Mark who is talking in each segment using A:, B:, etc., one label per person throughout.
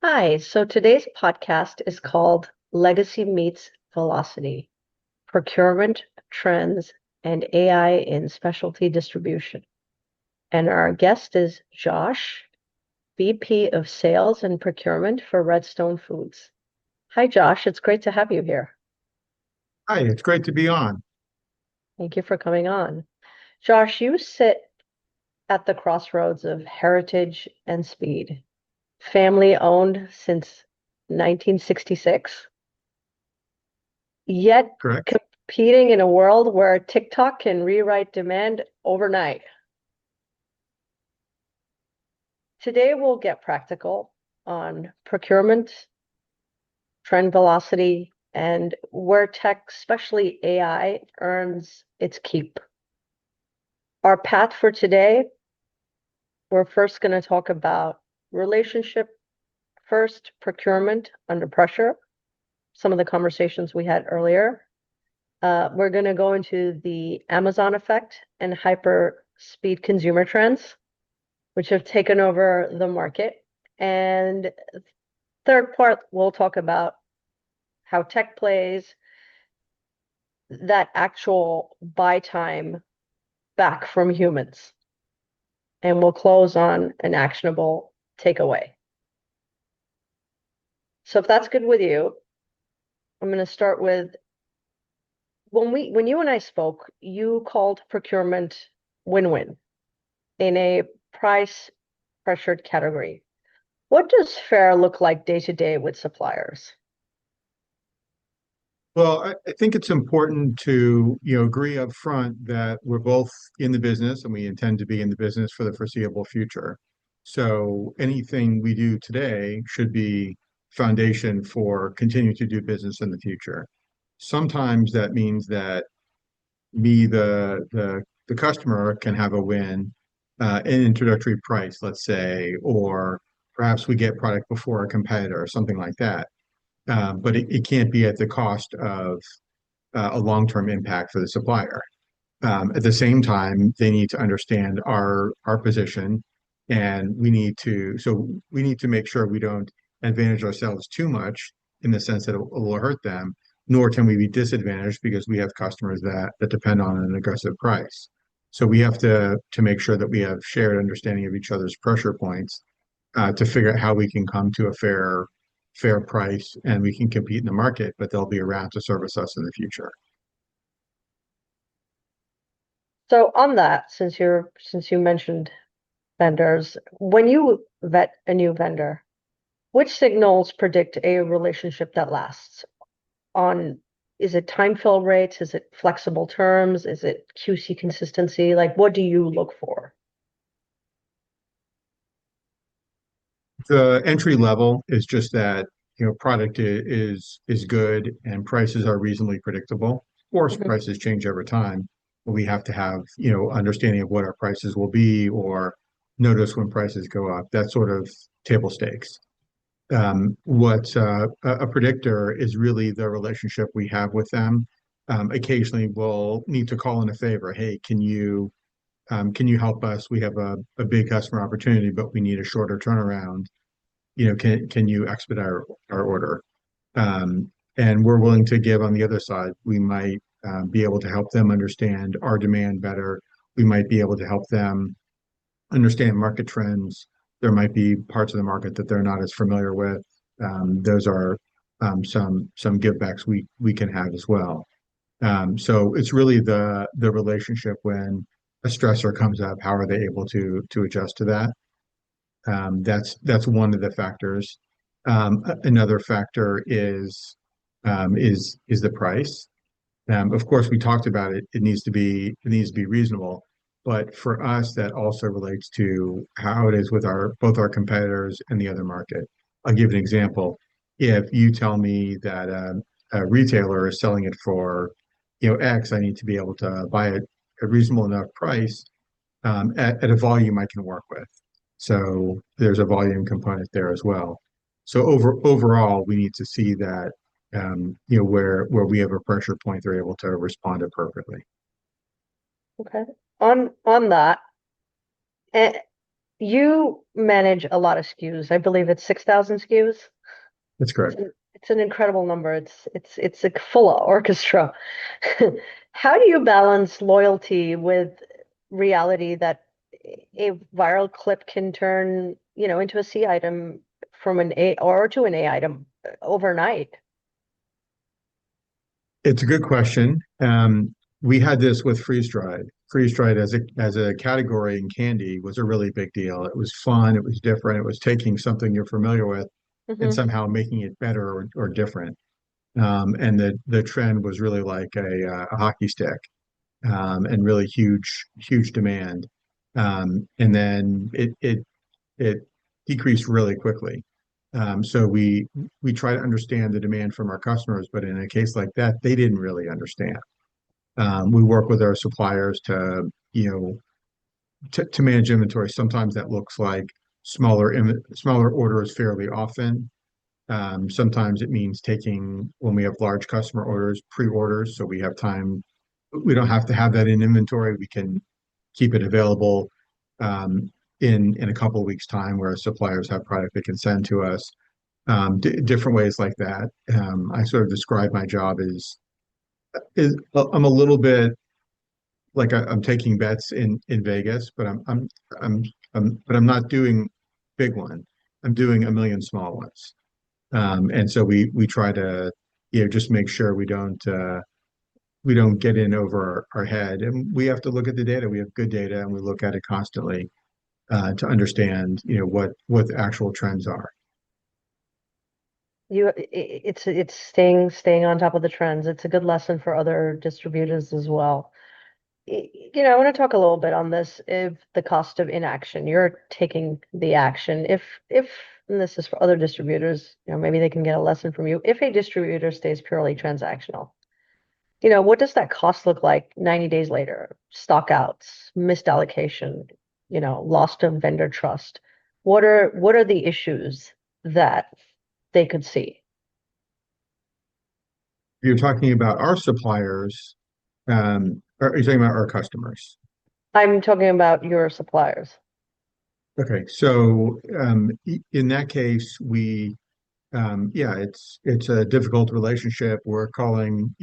A: Hi, so today's podcast is called Legacy Meets Velocity: Procurement Trends and AI in Specialty Distribution. And our guest is Josh, VP of Sales and Procurement for Redstone Foods. Hi, Josh. It's great to have you here.
B: Hi, it's great to be on.
A: Thank you for coming on. Josh, you sit at the crossroads of heritage and speed, family owned since 1966. Yet
B: Correct.
A: competing in a world where TikTok can rewrite demand overnight. Today, we'll get practical on procurement, trend velocity, and where tech, especially AI, earns its keep. Our path for today, we're first going to talk about relationship first, procurement under pressure, some of the conversations we had earlier. We're going to go into the Amazon effect and hyper speed consumer trends, which have taken over the market. And third part, we'll talk about how tech plays that actual buy time back from humans. And we'll close on an actionable takeaway. So if that's good with you, I'm going to start with when you and I spoke, you called procurement win-win in a price pressured category. What does fair look like day to day with suppliers?
B: Well, I think it's important to, agree up front that we're both in the business and we intend to be in the business for the foreseeable future. So anything we do today should be foundation for continuing to do business in the future. Sometimes that means that me, the customer, can have a win, an introductory price, let's say, or perhaps we get product before a competitor or something like that. But it can't be at the cost of a long-term impact for the supplier. At the same time, they need to understand our position, and we need to make sure we don't advantage ourselves too much in the sense that it will hurt them, nor can we be disadvantaged because we have customers that depend on an aggressive price. So we have to make sure that we have shared understanding of each other's pressure points to figure out how we can come to a fair price and we can compete in the market, but they'll be around to service us in the future.
A: So on that, since you mentioned vendors, when you vet a new vendor, which signals predict a relationship that lasts? On Is it time fill rates? Is it flexible terms? Is it QC consistency? Like, what do you look for?
B: The entry level is just that, product is good and prices are reasonably predictable. Of course,
A: Mhm.
B: prices change over time, but we have to have, understanding of what our prices will be or notice when prices go up. That's sort of table stakes. What a predictor is really the relationship we have with them. Occasionally, we'll need to call in a favor. Hey, can you help us? We have a big customer opportunity, but we need a shorter turnaround. Can you expedite our order? And we're willing to give on the other side. We might be able to help them understand our demand better. We might be able to help them understand market trends. There might be parts of the market that they're not as familiar with. Those are some givebacks we can have as well. So it's really the relationship when a stressor comes up. How are they able to adjust to that? That's one of the factors. Another factor is the price. Of course, we talked about it. It needs to be reasonable. But for us, that also relates to how it is with our both our competitors and the other market. I'll give an example. If you tell me that a retailer is selling it for, X, I need to be able to buy it at a reasonable enough price at a volume I can work with. So there's a volume component there as well. So overall, we need to see that where we have a pressure point, they're able to respond appropriately.
A: Okay. On that, eh, You manage a lot of SKUs. I believe it's 6,000 SKUs.
B: That's
A: It's
B: correct.
A: it's an incredible number. It's a full orchestra. How do you balance loyalty with reality that a viral clip can turn, into a C item from an A or to an A item overnight?
B: It's a good question. We had this with freeze dried. Freeze dried as a category in candy was a really big deal. It was fun. It was different. It was taking something you're familiar with and
A: Hmm.
B: somehow making it better or different. And the trend was really like a hockey stick, and really huge demand. And then it decreased really quickly. So we try to understand the demand from our customers, but in a case like that, they didn't really understand. We work with our suppliers to, to manage inventory. Sometimes that looks like smaller orders fairly often. Sometimes it means taking when we have large customer orders, pre-orders, so we have time. We don't have to have that in inventory. We can keep it available um, in a couple of weeks' time, where suppliers have product they can send to us. Different ways like that. I sort of describe my job as I'm a little bit like I'm taking bets in Vegas, but I'm but I'm not doing big one. I'm doing a million small ones. And so we try to, just make sure we don't get in over our head. And we have to look at the data. We have good data, and we look at it constantly to understand, what the actual trends are.
A: It's staying on top of the trends. It's a good lesson for other distributors as well. I want to talk a little bit on this. If the cost of inaction, you're taking the action. If and this is for other distributors, maybe they can get a lesson from you. If a distributor stays purely transactional, what does that cost look like 90 days later? Stock outs, missed allocation, loss of vendor trust. What are the issues that they could see?
B: You're talking about our suppliers, or are you talking about our customers?
A: I'm talking about your suppliers.
B: Okay, so in that case, yeah, it's a difficult relationship. We're calling,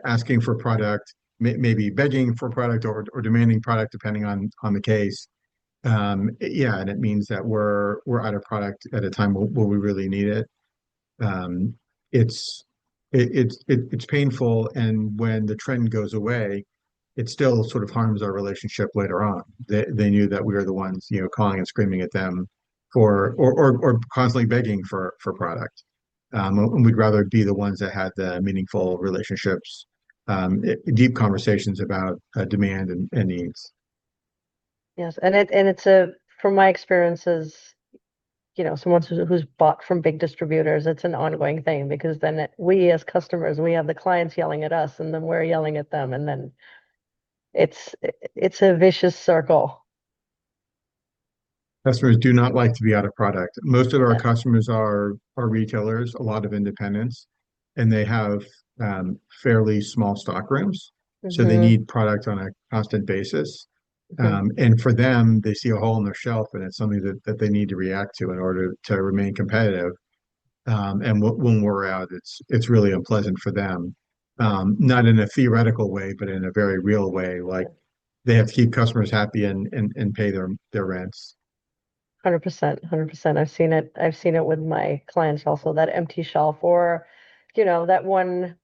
B: asking for product, maybe begging for product or demanding product, depending on the case. Yeah, and it means that we're out of product at a time where we really need it. Um, it's it's painful, and when the trend goes away, it still sort of harms our relationship later on. They knew that we were the ones, calling and screaming at them for or constantly begging for product. And we'd rather be the ones that had the meaningful relationships, deep conversations about demand and needs.
A: Yes, and it's from my experiences, someone who's bought from big distributors, it's an ongoing thing because then we as customers, we have the clients yelling at us, and then we're yelling at them, and then it's it's a vicious circle.
B: Customers do not like to be out of product. Most of our
A: Yeah.
B: customers are retailers, a lot of independents, and they have fairly small stock rooms, so they
A: Hmm.
B: need product on a constant basis.
A: Hmm.
B: And for them, they see a hole in their shelf, and it's something that they need to react to in order to remain competitive. And when we're out, it's really unpleasant for them, not in a theoretical way, but in a very real way. Like they have to keep customers happy and pay their rents.
A: 100%, 100%. I've seen it with my clients also, that empty shelf or, that one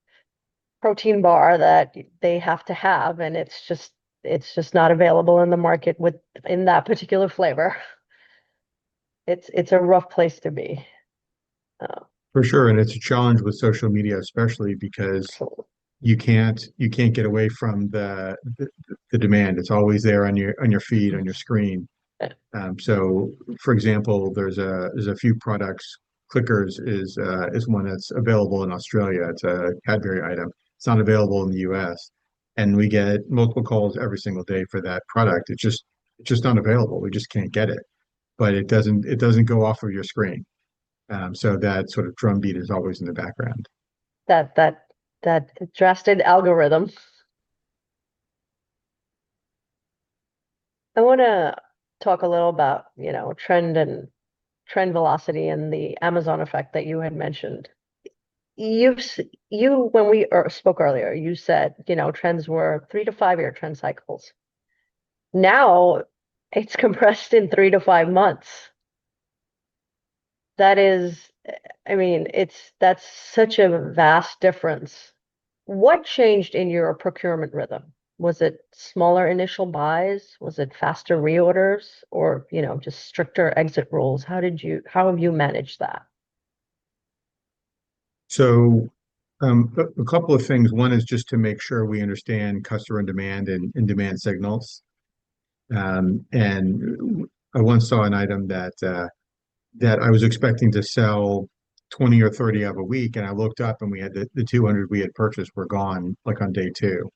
A: protein bar that they have to have, and it's just not available in the market in that particular flavor. It's a rough place to be. Uh,
B: For sure, and it's a challenge with social media, especially because
A: so,
B: you can't get away from the demand. It's always there on your feed, on your screen. So, for example, there's a few products. Clickers is one that's available in Australia. It's a Cadbury item. It's not available in the U.S. And we get multiple calls every single day for that product. It's just not available. We just can't get it. But it doesn't go off of your screen. So that sort of drumbeat is always in the background.
A: that that that drastic algorithm. I want to talk a little about, trend velocity and the Amazon effect that you had mentioned. When we spoke earlier, you said, trends were 3 to 5 year trend cycles. Now it's compressed in 3 to 5 months. That is, I mean, that's such a vast difference. What changed in your procurement rhythm? Was it smaller initial buys? Was it faster reorders or, just stricter exit rules? How have you managed that?
B: So, a couple of things. One is just to make sure we understand customer demand and demand signals. And I once saw an item that I was expecting to sell 20 or 30 of a week, and I looked up and we had the 200 we had purchased were gone like on day two.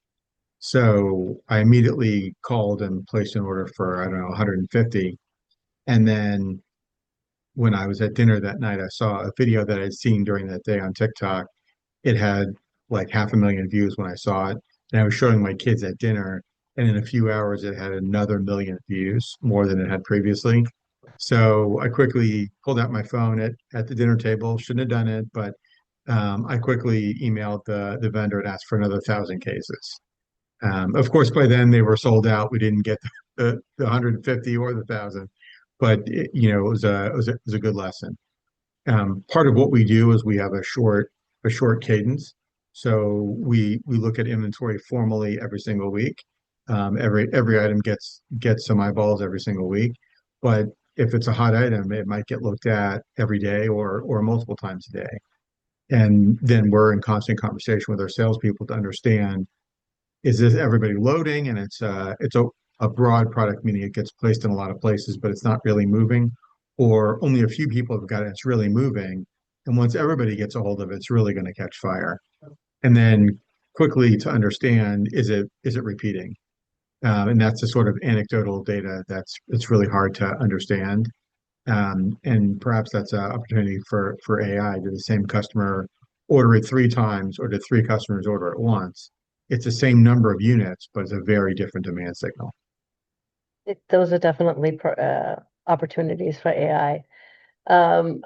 B: So I immediately called and placed an order for, I don't know, 150. And then when I was at dinner that night, I saw a video that I'd seen during that day on TikTok. It had like 500,000 views when I saw it. And I was showing my kids at dinner, and in a few hours, it had another million views, more than it had previously. So I quickly pulled out my phone at the dinner table. Shouldn't have done it, but I quickly emailed the vendor and asked for another 1,000 cases. Of course, by then they were sold out. We didn't get the 150 or the 1,000, but it was a good lesson. Part of what we do is we have a short cadence. So we look at inventory formally every single week. Every item gets some eyeballs every single week. But if it's a hot item, it might get looked at every day or multiple times a day. And then we're in constant conversation with our salespeople to understand, is this everybody loading? And it's a broad product, meaning it gets placed in a lot of places, but it's not really moving, or only a few people have got it, it's really moving. And once everybody gets a hold of it, it's really going to catch fire. And then quickly to understand, is it repeating? And that's the sort of anecdotal data it's really hard to understand. And perhaps that's an opportunity for AI. Did the same customer order it 3 times, or did 3 customers order it once? It's the same number of units, but it's a very different demand signal.
A: Those are definitely opportunities for AI. Um,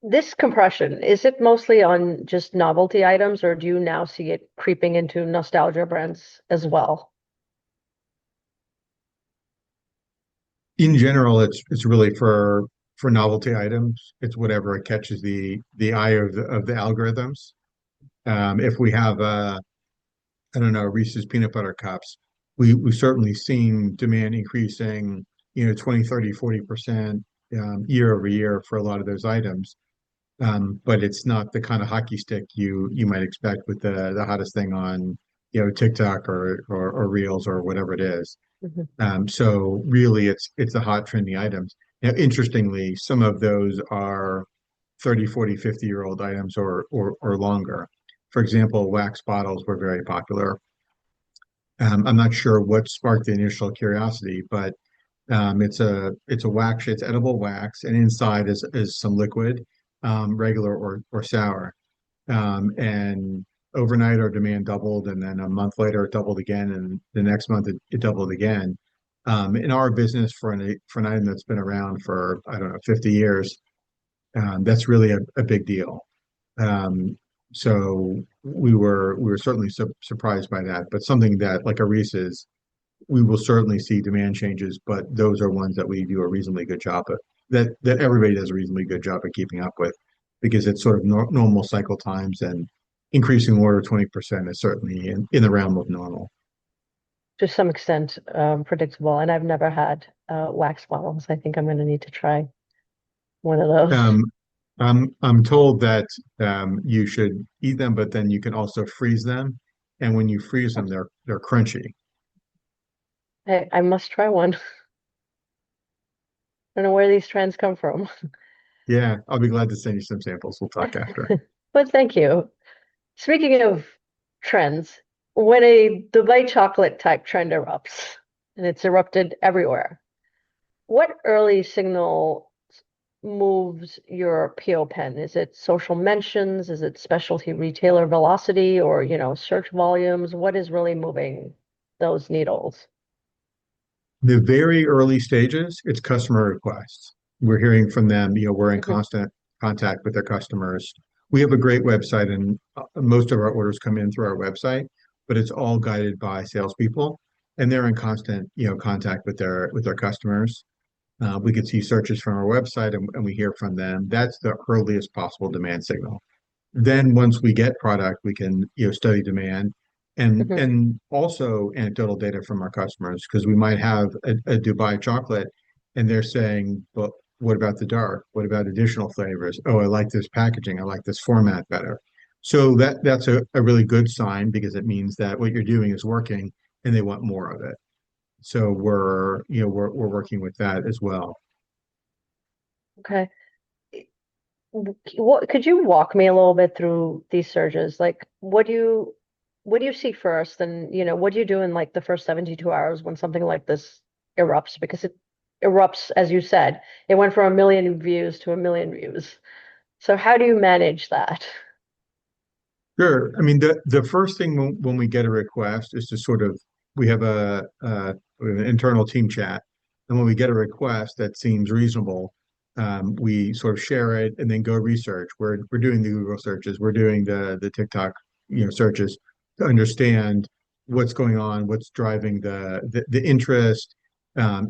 A: this compression, is it mostly on just novelty items, or do you now see it creeping into nostalgia brands as well?
B: In general, it's really for novelty items. It's whatever it catches the eye of the algorithms. If we have I don't know, Reese's peanut butter cups, we've certainly seen demand increasing, 20, 30, 40% year over year for a lot of those items. But it's not the kind of hockey stick you might expect with the hottest thing on, TikTok or Reels or whatever it is.
A: Mhm.
B: So really it's the hot trendy items. Now, interestingly, some of those are 30, 40, 50-year-old items or longer. For example, wax bottles were very popular. I'm not sure what sparked the initial curiosity, but it's a wax, it's edible wax, and inside is some liquid, regular or sour. And overnight our demand doubled, and then a month later it doubled again, and the next month it doubled again. In our business, for an item that's been around for, I don't know, 50 years, that's really a big deal. Um, so we were certainly surprised by that, but something that like a Reese's, we will certainly see demand changes, but those are ones that we do a reasonably good job of, that everybody does a reasonably good job of keeping up with, because it's sort of normal cycle times, and increasing order 20% is certainly in the realm of normal.
A: To some extent, predictable. And I've never had wax bottles. I think I'm going to need to try one of those.
B: Um, I'm told that you should eat them, but then you can also freeze them, and when you freeze them, they're crunchy.
A: I must try one. I don't know where these trends come from.
B: Yeah, I'll be glad to send you some samples. We'll talk after.
A: But thank you. Speaking of trends, when a Dubai chocolate type trend erupts, and it's erupted everywhere, what early signal moves your PO pen? Is it social mentions? Is it specialty retailer velocity or, search volumes? What is really moving those needles?
B: The very early stages, it's customer requests. We're hearing from them, we're in
A: Mhm.
B: constant contact with their customers. We have a great website, and most of our orders come in through our website, but it's all guided by salespeople, and they're in constant, contact with their customers. We could see searches from our website, and we hear from them. That's the earliest possible demand signal. Then once we get product, we can, study demand
A: Mhm.
B: and also anecdotal data from our customers because we might have a Dubai chocolate and they're saying, but what about the dark? What about additional flavors? Oh, I like this packaging. I like this format better. So that's a really good sign because it means that what you're doing is working and they want more of it. So we're working with that as well.
A: Okay. What could you walk me a little bit through these surges? Like, what do you see first? And, what do you do in like the first 72 hours when something like this erupts? Because it erupts, as you said, it went from 1 million views to 1 million views. So how do you manage that?
B: Sure. I mean, the first thing when we get a request is to sort of we have we have an internal team chat, and when we get a request that seems reasonable, we sort of share it and then go research. We're doing the Google searches, we're doing the TikTok searches to understand what's going on, what's driving the interest.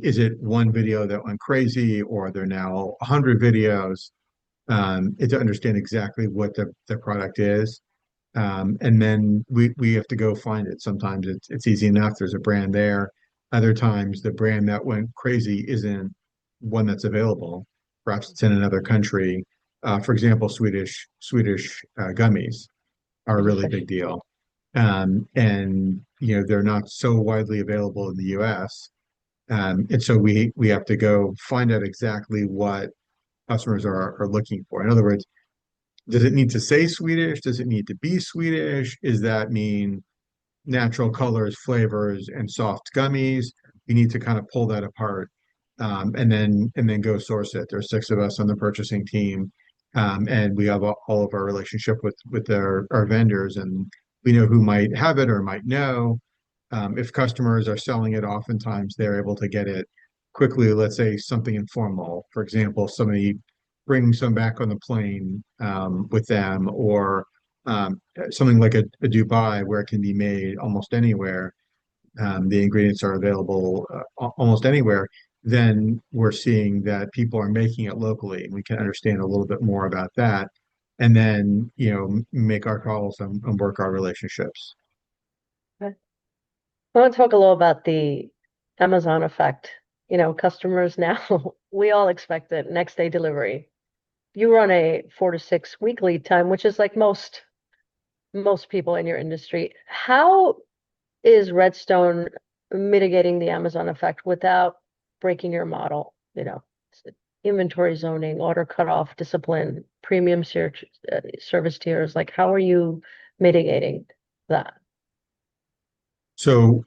B: Is it one video that went crazy, or are there now 100 videos? And to understand exactly what the product is. And then we have to go find it. Sometimes it's easy enough. There's a brand there. Other times the brand that went crazy isn't one that's available. Perhaps it's in another country. For example, Swedish gummies are a really big deal. And they're not so widely available in the US. And so we have to go find out exactly what customers are looking for. In other words, does it need to say Swedish? Does it need to be Swedish? Does that mean natural colors, flavors, and soft gummies? You need to kind of pull that apart, and then go source it. There's six of us on the purchasing team, and we have all of our relationship with our vendors, and we know who might have it or might know. If customers are selling it, oftentimes they're able to get it quickly. Let's say something informal. For example, somebody brings some back on the plane with them, or something like a Dubai where it can be made almost anywhere. The ingredients are available almost anywhere. Then we're seeing that people are making it locally, and we can understand a little bit more about that, and then make our calls and work our relationships.
A: Okay. I want to talk a little about the Amazon effect. Customers now, we all expect it next day delivery. You run a 4 to 6 week lead time, which is like most people in your industry. How is Redstone mitigating the Amazon effect without breaking your model? Inventory zoning, order cutoff, discipline, premium search, service tiers. Like, how are you mitigating that?
B: So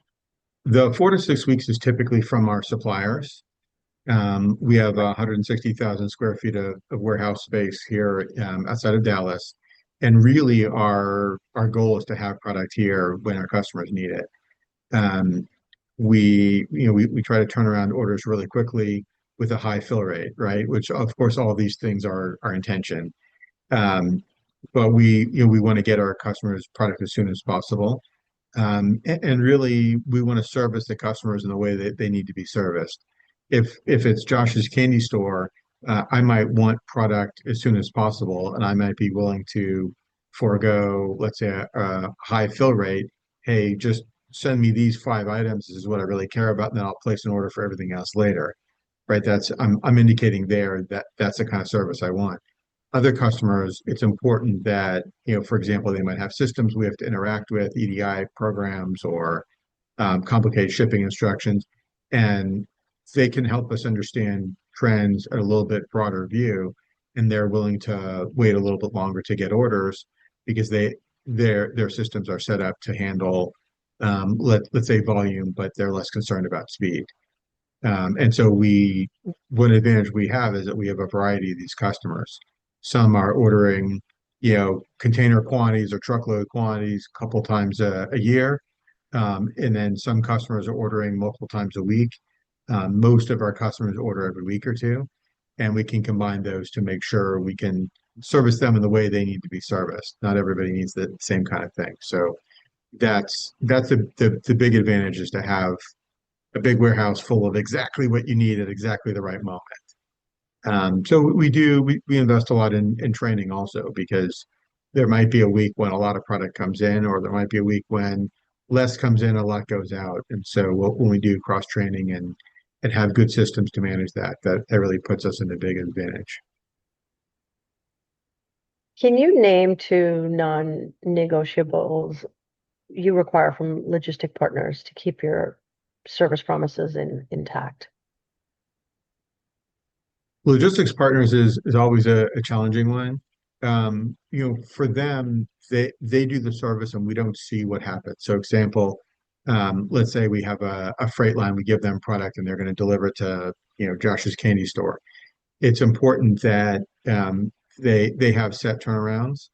B: the 4 to 6 weeks is typically from our suppliers. We have
A: Right.
B: 160,000 square feet of warehouse space here outside of Dallas. And really our goal is to have product here when our customers need it. Um, we try to turn around orders really quickly with a high fill rate, right? Which of course all these things are our intention. Um, but we want to get our customers product as soon as possible. And really, we want to service the customers in the way that they need to be serviced. If it's Josh's candy store, I might want product as soon as possible, and I might be willing to forego, let's say, a high fill rate. Hey, just send me these 5 items. This is what I really care about, and then I'll place an order for everything else later. Right? I'm indicating there that that's the kind of service I want. Other customers, it's important that, for example, they might have systems we have to interact with, EDI programs or complicated shipping instructions, and they can help us understand trends at a little bit broader view, and they're willing to wait a little bit longer to get orders because their systems are set up to handle let's say volume, but they're less concerned about speed. And so one advantage we have is that we have a variety of these customers. Some are ordering, container quantities or truckload quantities a couple times a year. And then some customers are ordering multiple times a week. Most of our customers order every week or two, and we can combine those to make sure we can service them in the way they need to be serviced. Not everybody needs the same kind of thing. So that's the big advantage is to have a big warehouse full of exactly what you need at exactly the right moment. So we invest a lot in training also because there might be a week when a lot of product comes in, or there might be a week when less comes in, a lot goes out. And so when we do cross training and have good systems to manage that, that really puts us in a big advantage.
A: Can you name two non-negotiables you require from logistic partners to keep your service promises intact?
B: Logistics partners is always a challenging one. For them, they do the service and we don't see what happens. So example, let's say we have a freight line, we give them product and they're going to deliver it to, Josh's candy store. It's important that they have set turnarounds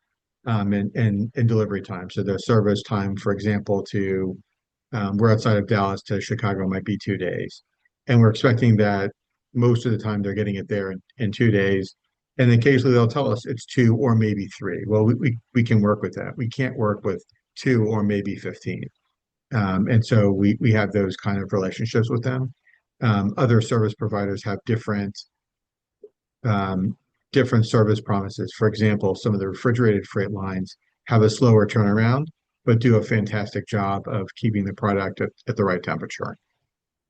B: and delivery time. So the service time, for example, to we're outside of Dallas to Chicago might be 2 days. And we're expecting that most of the time they're getting it there in 2 days. And occasionally they'll tell us it's two or maybe three. Well, we can work with that. We can't work with two or maybe 15. And so we have those kind of relationships with them. Other service providers have um, different service promises. For example, some of the refrigerated freight lines have a slower turnaround, but do a fantastic job of keeping the product at the right temperature.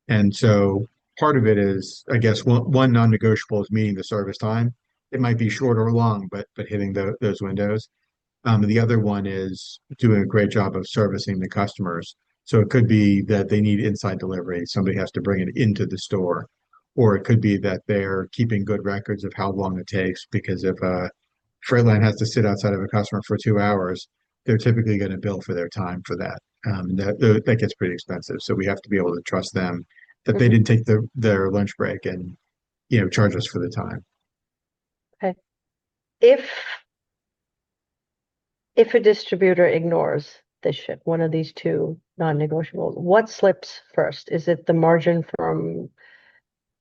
B: And so part of it is, I guess, one non-negotiable is meeting the service time. It might be short or long, but hitting those windows. The other one is doing a great job of servicing the customers. So it could be that they need inside delivery. Somebody has to bring it into the store. Or it could be that they're keeping good records of how long it takes, because if a freight line has to sit outside of a customer for 2 hours, they're typically going to bill for their time for that. That gets pretty expensive. So we have to be able to trust them that they
A: Mhm.
B: didn't take their lunch break and charge us for the time.
A: Okay. If if a distributor ignores this shit, one of these two non-negotiables, what slips first? Is it the margin from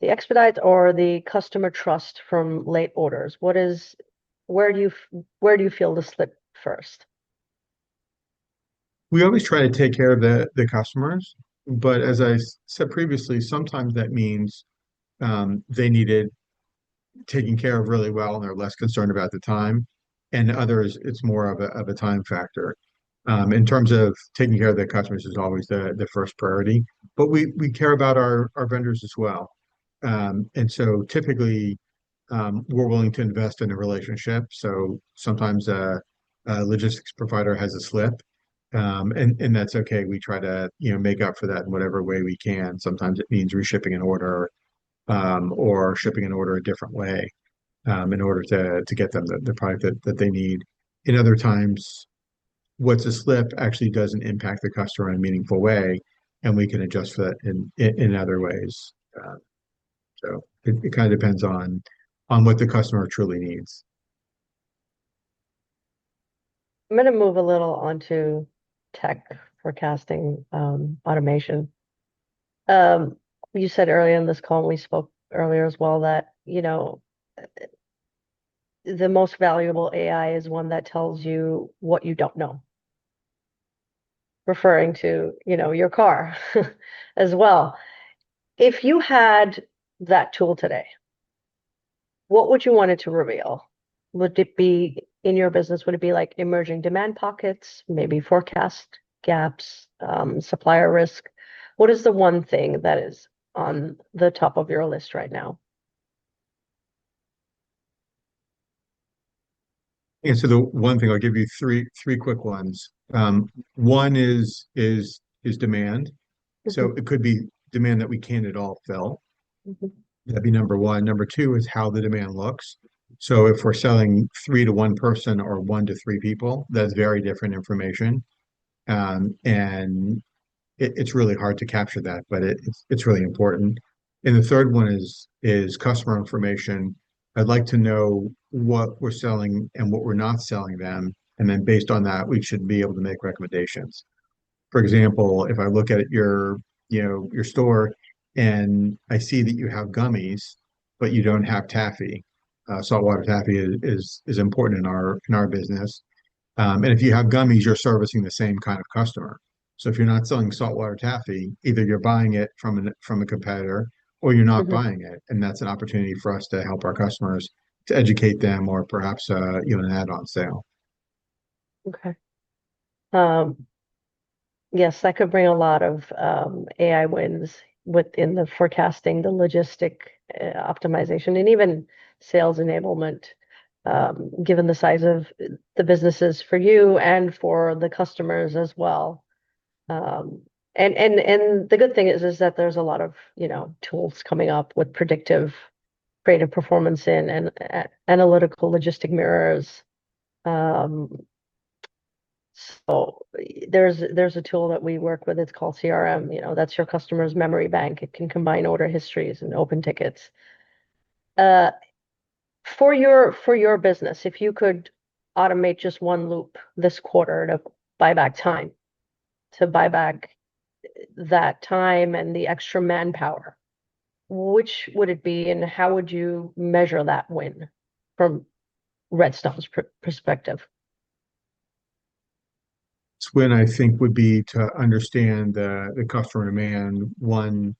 A: the expedite or the customer trust from late orders? Where do you where do you feel the slip first?
B: We always try to take care of the customers, but as I said previously, sometimes that means they needed taken care of really well and they're less concerned about the time. And others, it's more of a time factor. In terms of taking care of the customers is always the first priority, but we care about our vendors as well. And so typically we're willing to invest in a relationship. So sometimes a logistics provider has a slip, and that's okay. We try to make up for that in whatever way we can. Sometimes it means reshipping an order or shipping an order a different way in order to get them the product that they need. In other times, what's a slip actually doesn't impact the customer in a meaningful way, and we can adjust for that in other ways. So it kind of depends on what the customer truly needs.
A: I'm going to move a little onto tech forecasting, automation. Um, you said earlier in this call, and we spoke earlier as well, that, the most valuable AI is one that tells you what you don't know, referring to, your car as well. If you had that tool today, what would you want it to reveal? Would it be in your business? Would it be like emerging demand pockets, maybe forecast gaps, supplier risk? What is the one thing that is on the top of your list right now?
B: And so the one thing I'll give you three quick ones. One is demand. So
A: Mhm,
B: it could be demand that we can't at all fill.
A: mhm.
B: That'd be number one. Number two is how the demand looks. So if we're selling three to one person or one to three people, that's very different information. And it's really hard to capture that, but it's really important. And the third one is customer information. I'd like to know what we're selling and what we're not selling them. And then based on that, we should be able to make recommendations. For example, if I look at your store and I see that you have gummies, but you don't have taffy. Saltwater taffy is important in our business. And if you have gummies, you're servicing the same kind of customer. So if you're not selling saltwater taffy, either you're buying it from a competitor or you're not
A: Mhm.
B: buying it. And that's an opportunity for us to help our customers to educate them or perhaps an add-on sale.
A: Okay. Um, yes, that could bring a lot of AI wins within the forecasting, the logistic optimization, and even sales enablement, given the size of the businesses for you and for the customers as well. Um, and the good thing is that there's a lot of, tools coming up with predictive creative performance in and analytical logistic mirrors. Um, so there's a tool that we work with. It's called CRM. That's your customer's memory bank. It can combine order histories and open tickets. Uh, for your business, if you could automate just one loop this quarter to buy back time, to buy back that time and the extra manpower, which would it be, and how would you measure that win from Redstone's perspective?
B: When I think would be to understand the customer demand, one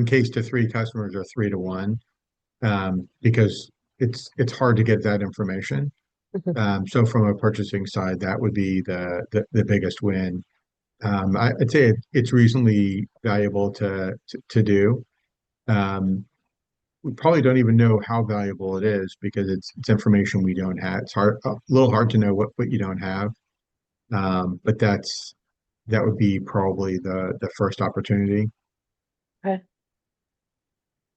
B: case to three customers or three to one, because it's hard to get that information.
A: Mhm.
B: So from a purchasing side, that would be the biggest win. I'd say it's reasonably valuable to do. Um, we probably don't even know how valuable it is because it's information we don't have. It's a little hard to know what you don't have. But that would be probably the first opportunity.
A: Okay.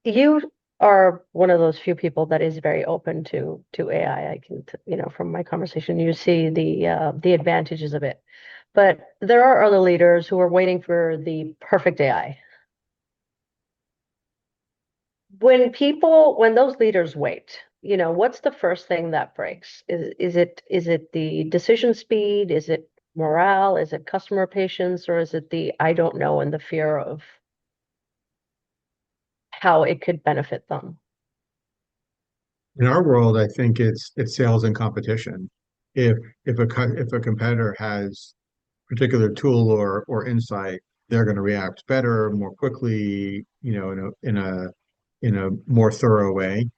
A: You are one of those few people that is very open to AI. I can, from my conversation, you see the advantages of it. But there are other leaders who are waiting for the perfect AI. When those leaders wait, what's the first thing that breaks? Is it the decision speed? Is it morale? Is it customer patience? Or is it the I don't know and the fear of how it could benefit them?
B: In our world, I think it's sales and competition. If if a competitor has particular tool or insight, they're going to react better, more quickly, in a more thorough way.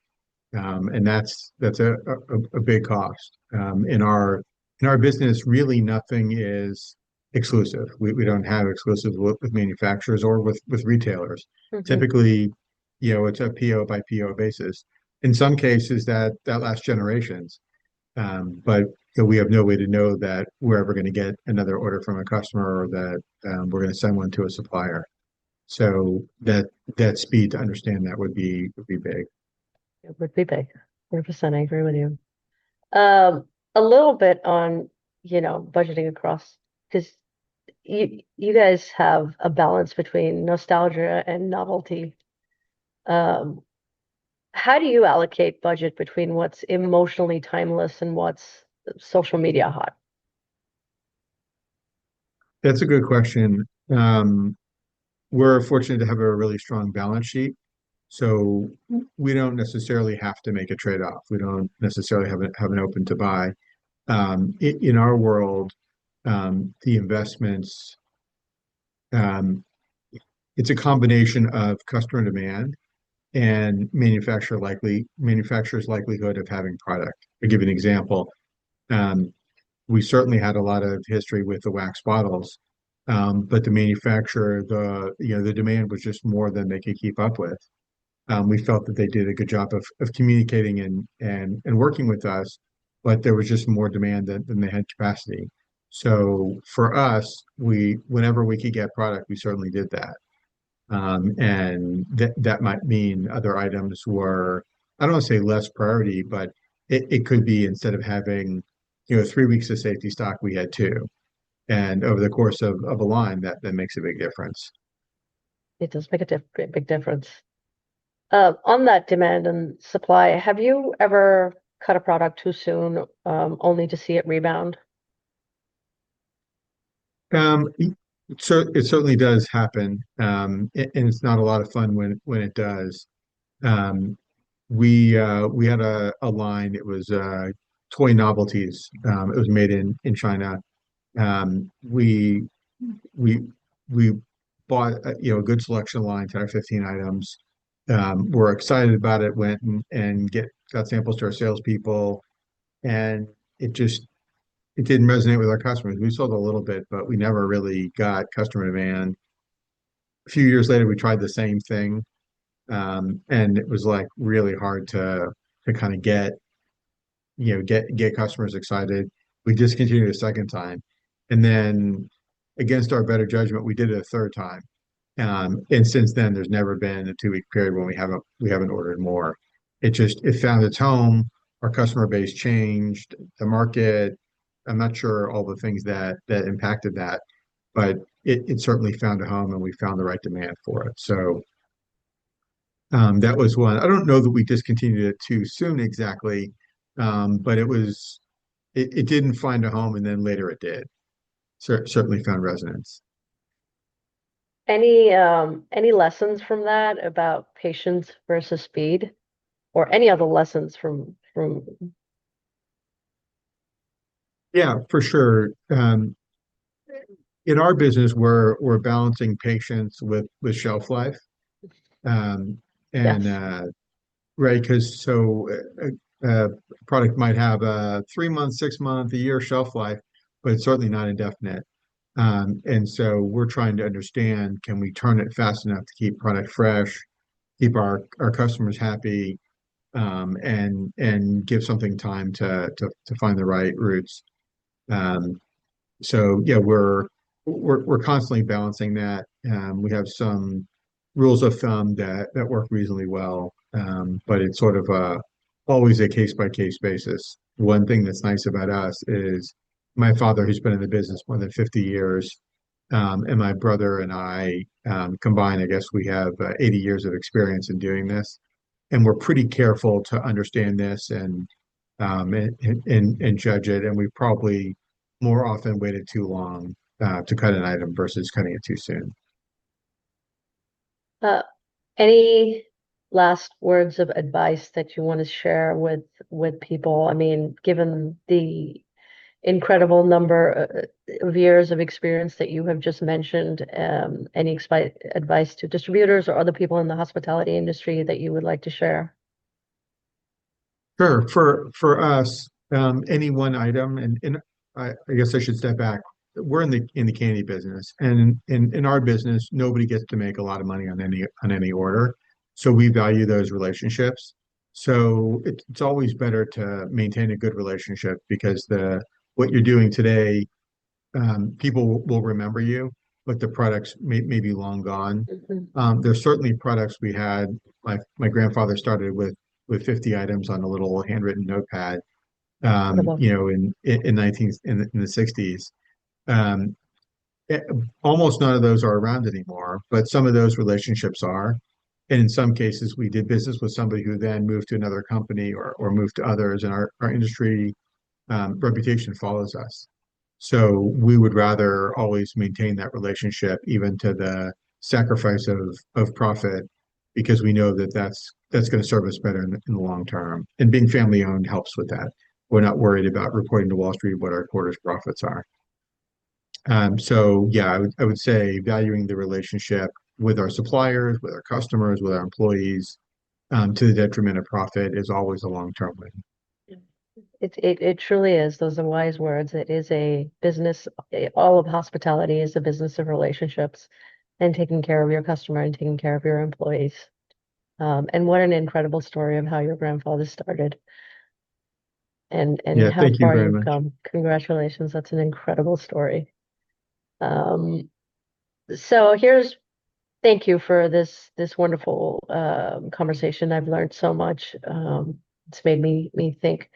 B: And that's a big cost. In our business, really nothing is exclusive. We don't have exclusives with manufacturers or with retailers.
A: Mhm.
B: Typically, it's a PO by PO basis. In some cases, that lasts generations. But we have no way to know that we're ever going to get another order from a customer or that we're going to send one to a supplier. So that speed to understand that would be big.
A: It would be big. 100%, I agree with you. A little bit on, budgeting across, because you guys have a balance between nostalgia and novelty. Um, how do you allocate budget between what's emotionally timeless and what's social media hot?
B: That's a good question. We're fortunate to have a really strong balance sheet, so we don't necessarily have to make a trade-off. We don't necessarily have an open to buy. In our world, the investments, um, it's a combination of customer demand and manufacturer's likelihood of having product. To give you an example, um, we certainly had a lot of history with the wax bottles, but the manufacturer, the demand was just more than they could keep up with. We felt that they did a good job of communicating and working with us, but there was just more demand than they had capacity. So for us, whenever we could get product, we certainly did that. And that might mean other items were, I don't want to say less priority, but it could be instead of having, 3 weeks of safety stock, we had two. And over the course of a line, that makes a big difference.
A: It does make a big difference. On that demand and supply, have you ever cut a product too soon, only to see it rebound?
B: Um, it certainly does happen, and it's not a lot of fun when it does. Um, we had a line. It was toy novelties. It was made in China. We we we bought a good selection line, 10 or 15 items. We're excited about it. Went and get got samples to our salespeople, and it just it didn't resonate with our customers. We sold a little bit, but we never really got customer demand. A few years later, we tried the same thing, and it was like really hard to kind of get customers excited. We discontinued a second time, and then against our better judgment, we did it a third time. And since then, there's never been a 2 week period when we haven't ordered more. It found its home. Our customer base changed, the market. I'm not sure all the things that impacted that, but it certainly found a home, and we found the right demand for it. So that was one. I don't know that we discontinued it too soon exactly, but it didn't find a home, and then later it did. Certainly found resonance.
A: Any lessons from that about patience versus speed, or any other lessons from
B: Yeah, for sure. In our business, we're balancing patience with shelf life, um, and
A: yes.
B: right, because a product might have a 3 month, 6 month, a year shelf life, but it's certainly not indefinite. And so we're trying to understand, can we turn it fast enough to keep product fresh, keep our customers happy, and give something time to find the right routes. Um, so yeah, we're constantly balancing that. We have some rules of thumb that work reasonably well, but it's sort of always a case by case basis. One thing that's nice about us is my father, who's been in the business more than 50 years, and my brother and I combined, I guess we have 80 years of experience in doing this, and we're pretty careful to understand this and judge it. And we probably more often waited too long to cut an item versus cutting it too soon.
A: Uh, any last words of advice that you want to share with people? I mean, given the incredible number of years of experience that you have just mentioned, any advice to distributors or other people in the hospitality industry that you would like to share?
B: Sure. For us, any one item, and I guess I should step back. We're in the candy business, and in our business, nobody gets to make a lot of money on any order. So we value those relationships. So it's always better to maintain a good relationship because the what you're doing today, people will remember you, but the products may be long gone.
A: Mhm.
B: There's certainly products we had. My grandfather started with 50 items on a little handwritten notepad,
A: Incredible.
B: in the 60s. Um, eh, Almost none of those are around anymore, but some of those relationships are. And in some cases, we did business with somebody who then moved to another company or moved to others, and our industry reputation follows us. So we would rather always maintain that relationship, even to the sacrifice of profit, because we know that that's going to serve us better in the long term. And being family owned helps with that. We're not worried about reporting to Wall Street what our quarter's profits are. So yeah, I would say valuing the relationship with our suppliers, with our customers, with our employees, to the detriment of profit is always a long-term win.
A: It truly is. Those are wise words. It is a business. All of hospitality is a business of relationships and taking care of your customer and taking care of your employees. And what an incredible story of how your grandfather started and
B: Yeah,
A: how
B: thank you
A: far
B: very
A: you've
B: much.
A: come. Congratulations. That's an incredible story. Um, so here's thank you for this wonderful conversation. I've learned so much. It's made me think.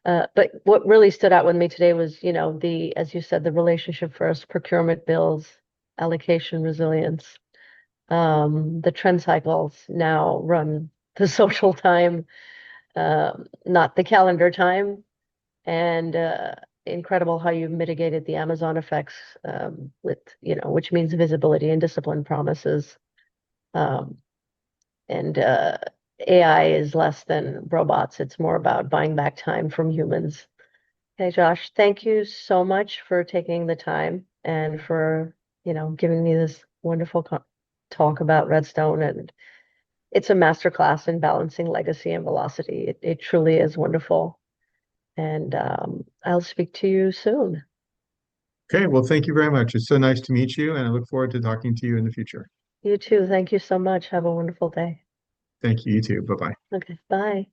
A: But what really stood out with me today was, as you said, the relationship first, procurement bills, allocation resilience. The trend cycles now run the social time, not the calendar time. And incredible how you mitigated the Amazon effects with, which means visibility and discipline promises. Um, and AI is less than robots. It's more about buying back time from humans. Hey, Josh, thank you so much for taking the time and for, giving me this wonderful talk about Redstone. And it's a masterclass in balancing legacy and velocity. It truly is wonderful. And I'll speak to you soon.
B: Okay, well, thank you very much. It's so nice to meet you, and I look forward to talking to you in the future.
A: You too. Thank you so much. Have a wonderful day.
B: Thank you, you too. Bye-bye.
A: Okay, bye.